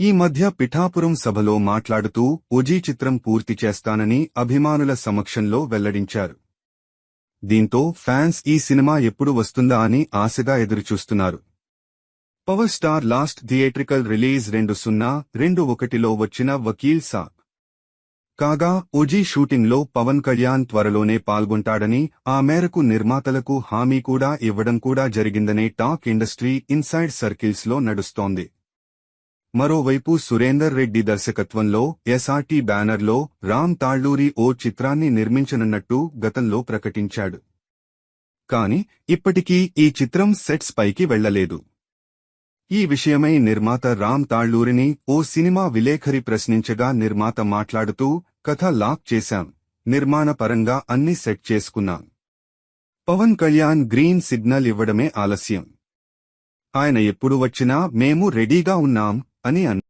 ఈ మధ్య పిఠాపురం సభలో మాట్లాడుతూ ఓజీ చిత్రం పూర్తి చేస్తానని అభిమానుల సమక్షంలో వెల్లడించారు. దీంతో ఫ్యాన్స్ ఈ సినిమా ఎప్పుడు వస్తుందా అని ఆశగా ఎదురుచూస్తున్నారు. Power star last theatrical release 2021లో వచ్చిన వకీల్ సాబ్ కాగా ఓజీ షూటింగ్లో పవన్ కళ్యాణ్ త్వరలోనే పాల్గొంటాడని, ఆ మేరకు నిర్మాతలకు హామీ కూడా ఇవ్వడం కూడా జరిగిందనే టాక్ ఇండస్ట్రీ ఇన్సైడ్ సర్కిల్స్లో నడుస్తోంది. మరోవైపు సురేందర్ రెడ్డి దర్శకత్వంలో ఎస్ఆర్టీ బ్యానర్లో రామ్ తాళ్లూరి ఓ చిత్రాన్ని నిర్మించనున్నట్టు గతంలో ప్రకటించాడు. కాని ఇప్పటికీ ఈ చిత్రం సెట్స్ పైకి వెళ్లలేదు. ఈ విషయమై నిర్మాత రామ్ తాళ్లూరిని ఓ సినిమా విలేఖరి ప్రశ్నించగా నిర్మాత మాట్లాడుతూ, కథ లాక్ చేశాం, నిర్మాణ పరంగా అన్ని సెట్ చేసుకున్నాం. పవన్ కళ్యాణ్ గ్రీన్ సిగ్నల్ ఇవ్వడమే ఆలస్యం. ఆయన ఎప్పుడు వచ్చినా మేము రెడీగా ఉన్నాం అని అన్నారు.